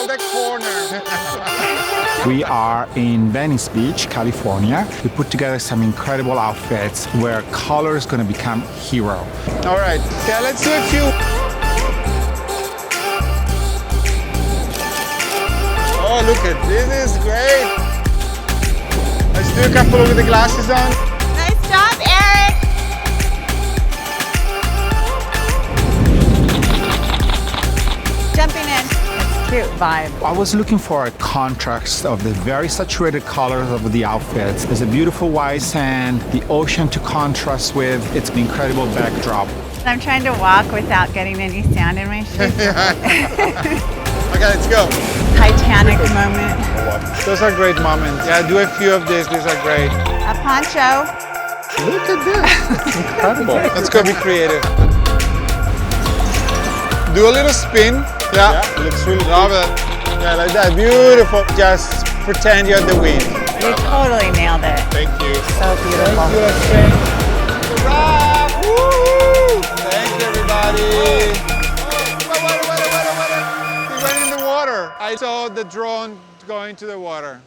the corner. We are in Venice Beach, California. We put together some incredible outfits where color is going to become hero. All right, okay, let's do a few. Oh, look at this is great. Let's do a couple with the glasses on. Nice job, Eric. Jumping in. It's cute vibe. I was looking for a contrast of the very saturated colors of the outfits. There's a beautiful white sand, the ocean to contrast with. It's an incredible backdrop. I'm trying to walk without getting any sand in my shoes. Okay, let's go. Titanic moment. Those are great moments. Yeah, do a few of these. These are great. A poncho. Look at this. It's incredible. Let's go be creative. Do a little spin. Yeah, looks really love it. Yeah, like that. Beautiful. Just pretend you're the wind. You totally nailed it. Thank you. So beautiful. Woo! Thank you, everybody. He went in the water. I saw the drone going to the water.